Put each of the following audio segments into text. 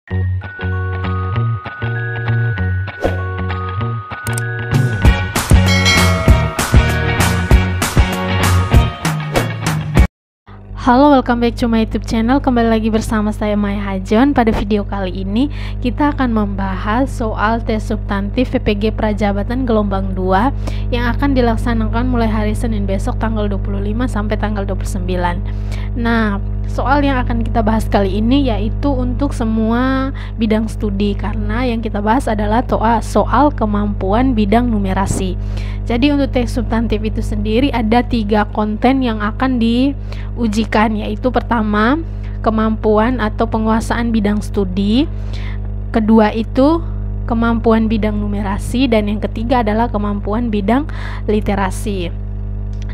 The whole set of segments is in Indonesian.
Halo, welcome back to my YouTube channel. Kembali lagi bersama saya Maya Hajon. Pada video kali ini kita akan membahas soal tes substantif PPG Prajabatan gelombang 2 yang akan dilaksanakan mulai hari Senin besok tanggal 25 sampai tanggal 29. Nah, soal yang akan kita bahas kali ini yaitu untuk semua bidang studi, karena yang kita bahas adalah soal kemampuan bidang numerasi. Jadi untuk tes substantif itu sendiri ada 3 konten yang akan diujikan, yaitu pertama kemampuan atau penguasaan bidang studi, kedua itu kemampuan bidang numerasi, dan yang ketiga adalah kemampuan bidang literasi.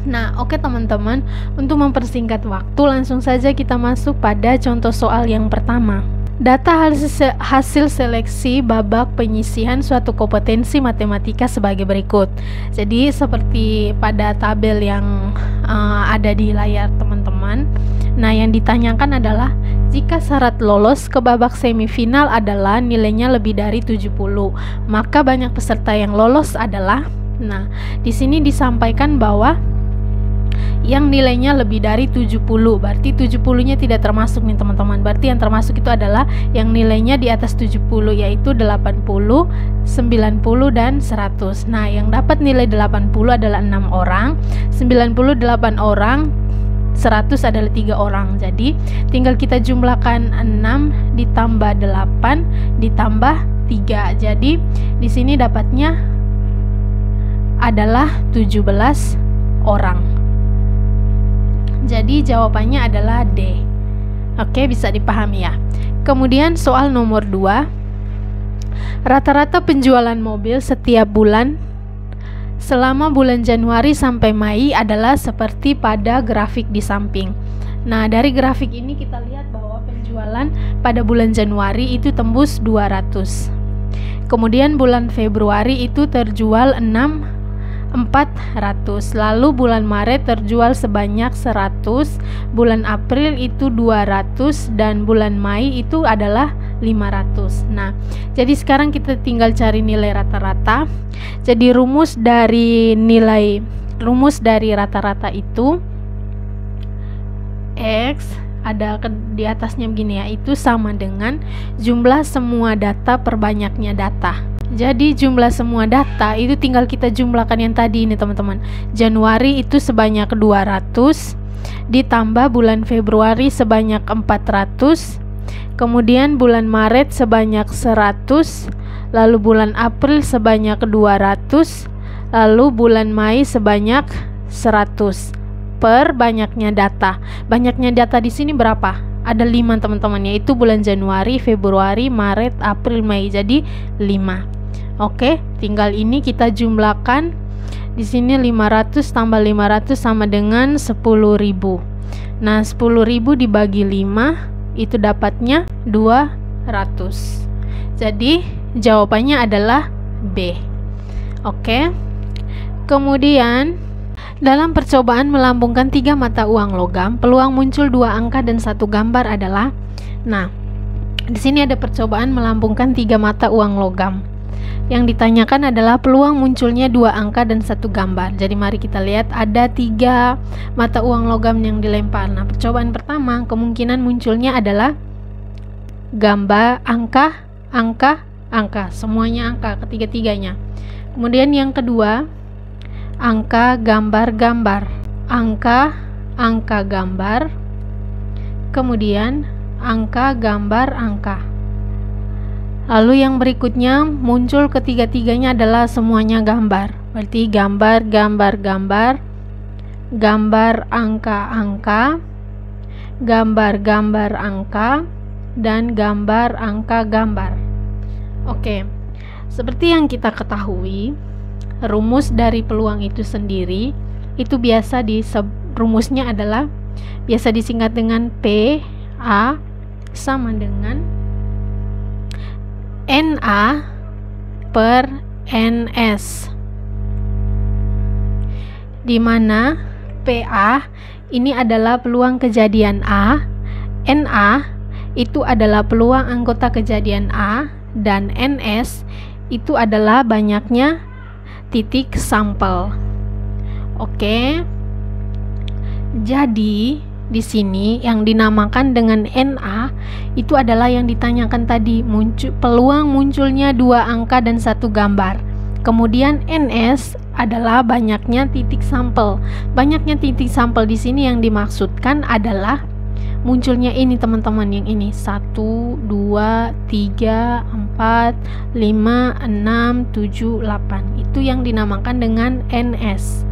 Nah, oke teman-teman, untuk mempersingkat waktu langsung saja kita masuk pada contoh soal yang pertama. Data hasil seleksi babak penyisihan suatu kompetensi matematika sebagai berikut. Jadi seperti pada tabel yang ada di layar teman-teman. Nah, yang ditanyakan adalah jika syarat lolos ke babak semifinal adalah nilainya lebih dari 70, maka banyak peserta yang lolos adalah. Nah, di sini disampaikan bahwa yang nilainya lebih dari 70, berarti 70-nya tidak termasuk nih teman-teman. Berarti yang termasuk itu adalah yang nilainya di atas 70, yaitu 80, 90, dan 100. Nah, yang dapat nilai 80 adalah 6 orang, 98 orang, 100 adalah 3 orang. Jadi tinggal kita jumlahkan 6 ditambah 8 ditambah 3. Jadi di sini dapatnya adalah 17 orang. Jadi jawabannya adalah D. Oke, bisa dipahami ya. Kemudian soal nomor 2. Rata-rata penjualan mobil setiap bulan selama bulan Januari sampai Mei adalah seperti pada grafik di samping. Nah, dari grafik ini kita lihat bahwa penjualan pada bulan Januari itu tembus 200. Kemudian bulan Februari itu terjual 400, lalu bulan Maret terjual sebanyak 100, bulan April itu 200, dan bulan Mei itu adalah 500. Nah, jadi sekarang kita tinggal cari nilai rata-rata. Jadi rumus dari rata-rata itu X ada di atasnya begini ya, itu sama dengan jumlah semua data per banyaknya data. Jadi jumlah semua data itu tinggal kita jumlahkan yang tadi ini teman-teman. Januari itu sebanyak 200, ditambah bulan Februari sebanyak 400, kemudian bulan Maret sebanyak 100, lalu bulan April sebanyak 200, lalu bulan Mei sebanyak 100 per banyaknya data. Banyaknya data di sini berapa? Ada 5 teman-teman, yaitu bulan Januari, Februari, Maret, April, Mei. Jadi 5. Oke, tinggal ini kita jumlahkan. Di sini 500 tambah 500 sama dengan 10.000. Nah, 10.000 dibagi 5 itu dapatnya 200. Jadi jawabannya adalah B. Oke. Kemudian dalam percobaan melambungkan 3 mata uang logam, peluang muncul 2 angka dan 1 gambar adalah. Nah, di sini ada percobaan melambungkan 3 mata uang logam. Yang ditanyakan adalah peluang munculnya 2 angka dan 1 gambar. Jadi mari kita lihat, ada 3 mata uang logam yang dilempar. Nah, percobaan pertama kemungkinan munculnya adalah gambar, angka, semuanya angka, ketiga-tiganya. Kemudian yang kedua, angka, gambar, angka, gambar. Kemudian angka, gambar, angka. Lalu yang berikutnya muncul ketiga-tiganya adalah semuanya gambar. Berarti gambar, angka, gambar, angka, dan gambar, angka, gambar. Oke, seperti yang kita ketahui, rumus dari peluang itu sendiri itu rumusnya adalah biasa disingkat dengan PA sama dengan NA per NS, di mana PA ini adalah peluang kejadian A, NA itu adalah peluang anggota kejadian A, dan NS itu adalah banyaknya titik sampel. Oke. Jadi di sini yang dinamakan dengan NA itu adalah yang ditanyakan tadi, peluang munculnya 2 angka dan 1 gambar. Kemudian NS adalah banyaknya titik sampel. Banyaknya titik sampel di sini yang dimaksudkan adalah munculnya ini teman-teman, yang ini 1, 2, 3, 4, 5, 6, 7, 8. Itu yang dinamakan dengan NS.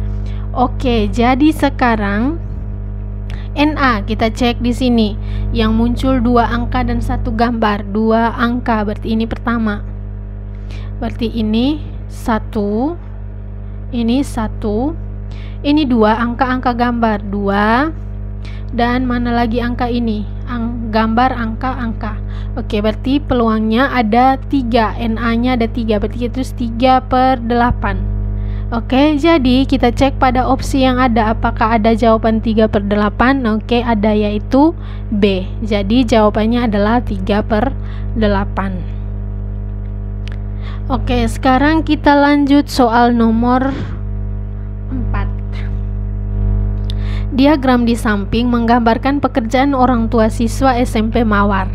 Oke, jadi sekarang NA kita cek di sini, yang muncul 2 angka dan 1 gambar. 2 angka berarti ini pertama. Berarti ini 1, ini 1, ini 2 angka-angka gambar 2, dan mana lagi angka ini? Gambar angka-angka. Oke, berarti peluangnya ada 3, NA-nya ada 3, berarti itu 3/8. Oke, jadi kita cek pada opsi yang ada, apakah ada jawaban 3/8? Oke, ada, yaitu B. Jadi jawabannya adalah 3/8. Oke, sekarang kita lanjut soal nomor 4. Diagram di samping menggambarkan pekerjaan orang tua siswa SMP Mawar.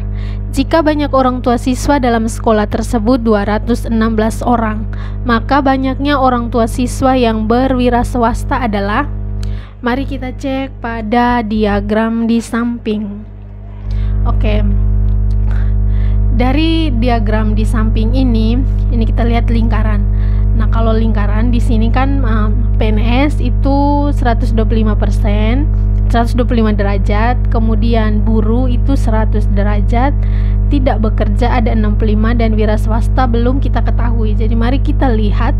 Jika banyak orang tua siswa dalam sekolah tersebut 216 orang, maka banyaknya orang tua siswa yang berwira swasta adalah, mari kita cek pada diagram di samping. Oke. Dari diagram di samping ini kita lihat lingkaran. Nah, kalau lingkaran di sini kan PNS itu 125%, 125 derajat, kemudian buruh itu 100 derajat, tidak bekerja ada 65, dan wira swasta belum kita ketahui. Jadi mari kita lihat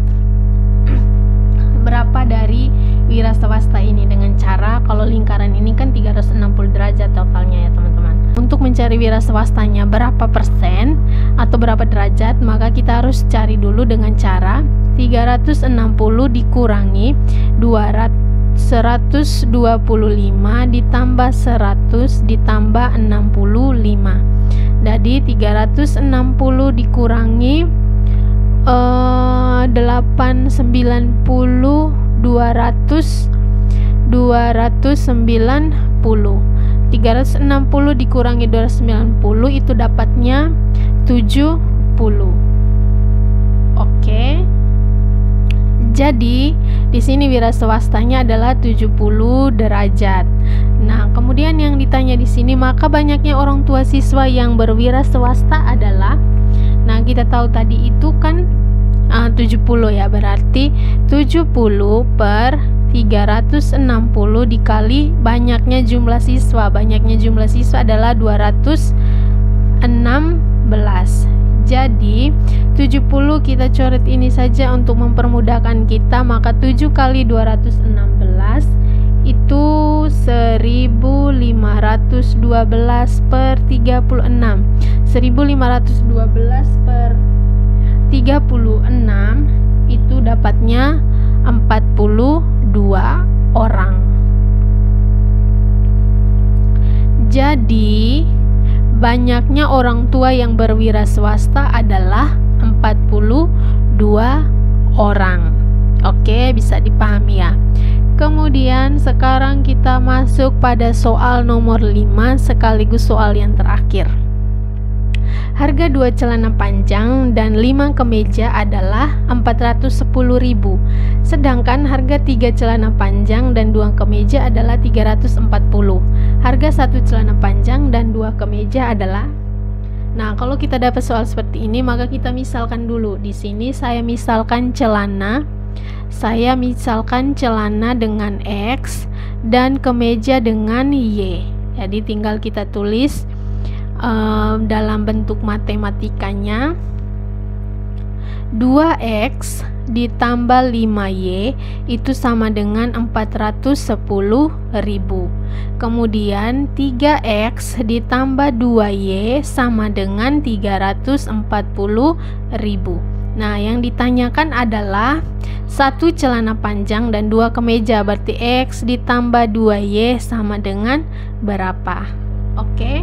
berapa dari wira swasta ini dengan cara, kalau lingkaran ini kan 360 derajat totalnya ya teman-teman. Untuk mencari wira swastanya berapa persen atau berapa derajat, maka kita harus cari dulu dengan cara 360 dikurangi 125 ditambah 100 ditambah 65. Jadi 360 dikurangi 890, 290. 360 dikurangi 290 itu dapatnya 70. Oke. Jadi di sini wira swastanya adalah 70 derajat. Nah, kemudian yang ditanya di sini, maka banyaknya orang tua siswa yang berwira swasta adalah, nah kita tahu tadi itu kan 70 ya, berarti 70 per 360 dikali banyaknya jumlah siswa. Banyaknya jumlah siswa adalah 216. Jadi 70 kita coret ini saja untuk mempermudahkan kita, maka 7 kali 216 itu 1512 per 36. 1512 per 36 itu dapatnya 42 orang. Jadi banyaknya orang tua yang berwira swasta adalah 42 orang. Oke, bisa dipahami ya. Kemudian sekarang kita masuk pada soal nomor 5 sekaligus soal yang terakhir. Harga 2 celana panjang dan 5 kemeja adalah 410.000. Sedangkan harga 3 celana panjang dan 2 kemeja adalah 340. Harga 1 celana panjang dan 2 kemeja adalah. Nah, kalau kita dapat soal seperti ini, maka kita misalkan dulu. Di sini saya misalkan celana dengan X dan kemeja dengan Y. Jadi tinggal kita tulis dalam bentuk matematikanya, 2X ditambah 5Y itu sama dengan 410.000. Kemudian 3X ditambah 2Y sama dengan 340.000. Nah, yang ditanyakan adalah 1 celana panjang dan 2 kemeja, berarti X ditambah 2Y sama dengan berapa? Oke.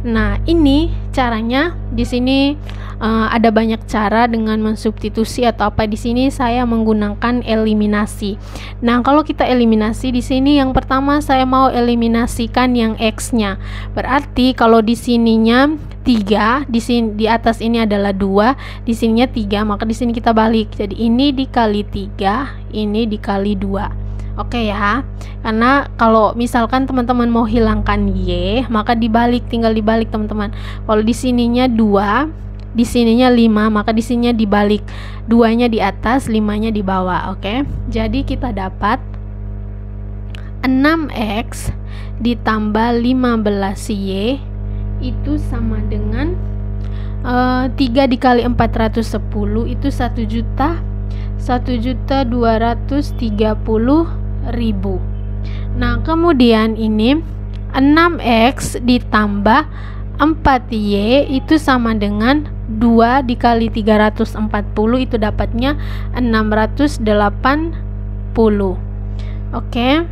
Nah, ini caranya. Di sini ada banyak cara dengan mensubstitusi atau apa. Di sini saya menggunakan eliminasi. Nah, kalau kita eliminasi di sini, yang pertama saya mau eliminasikan yang X-nya. Berarti kalau di sininya 3, di sini di atas ini adalah 2, di sininya 3, maka di sini kita balik. Jadi ini dikali 3, ini dikali 2. Oke ya, karena kalau misalkan teman-teman mau hilangkan Y, maka dibalik, tinggal dibalik teman-teman. Kalau di sininya 2, di sininya 5, maka di sininya dibalik, 2-nya di atas, 5-nya di bawah. Oke, jadi kita dapat 6X ditambah 15Y itu sama dengan 3 dikali 410 itu 1.230.000. Nah, kemudian ini 6X ditambah 4Y itu sama dengan 2 dikali 340 itu dapatnya 680. Oke.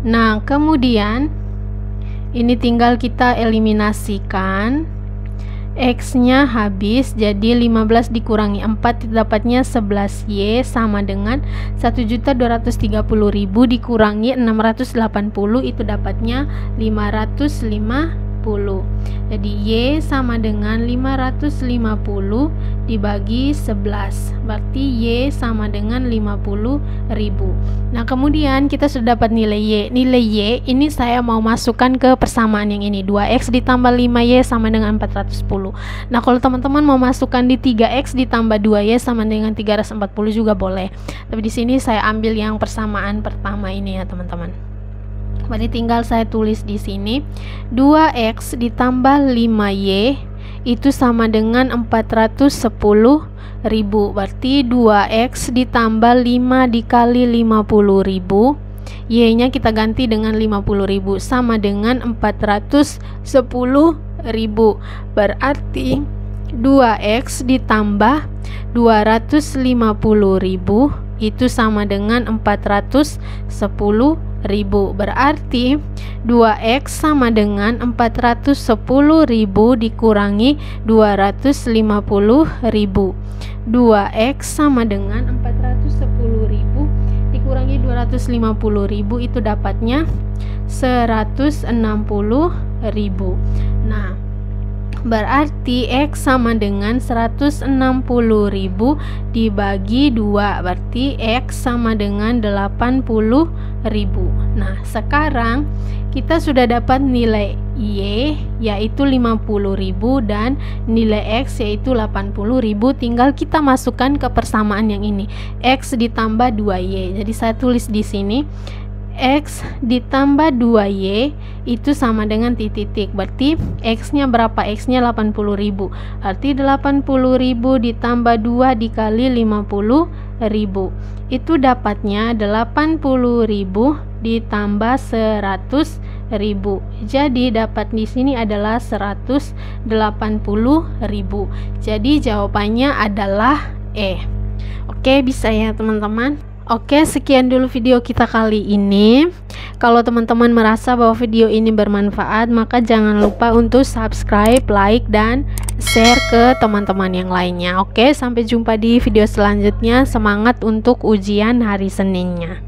Nah, kemudian ini tinggal kita eliminasikan. X-nya habis, jadi 15 dikurangi 4 dapatnya 11Y sama dengan 1.230.000 dikurangi 680 itu dapatnya 550. Jadi Y sama dengan 550 dibagi 11, berarti Y sama dengan 50.000. Nah, kemudian kita sudah dapat nilai Y. Nilai Y ini saya mau masukkan ke persamaan yang ini, 2X ditambah 5Y sama dengan 410. Nah, kalau teman-teman mau masukkan di 3X ditambah 2Y sama dengan 340 juga boleh. Tapi di sini saya ambil yang persamaan pertama ini ya teman-teman. Berarti tinggal saya tulis di sini 2X ditambah 5Y itu sama dengan 410.000. Berarti 2X ditambah 5 dikali 50.000, Y-nya kita ganti dengan 50.000 sama dengan 410.000. Berarti 2X ditambah 250.000 itu sama dengan 410.000. Berarti 2X sama dengan 410.000 dikurangi 250.000. 2X sama dengan 410.000 dikurangi 250.000 itu dapatnya 160.000. Nah, berarti X sama dengan 160.000 dibagi 2, berarti X sama dengan 80.000. Nah, sekarang kita sudah dapat nilai Y yaitu 50.000 dan nilai X yaitu 80.000. Tinggal kita masukkan ke persamaan yang ini, X ditambah 2Y. Jadi saya tulis di sini X ditambah 2Y itu sama dengan titik-titik. Berarti X-nya berapa? X-nya 80.000. Arti 80.000 ditambah 2 dikali 50.000. Itu dapatnya 80.000 ditambah 100.000. Jadi dapat di sini adalah 180.000. Jadi jawabannya adalah E. Oke, bisa ya teman-teman? Oke, sekian dulu video kita kali ini. Kalau teman-teman merasa bahwa video ini bermanfaat, maka jangan lupa untuk subscribe, like, dan share ke teman-teman yang lainnya. Oke, sampai jumpa di video selanjutnya. Semangat untuk ujian hari Seninnya.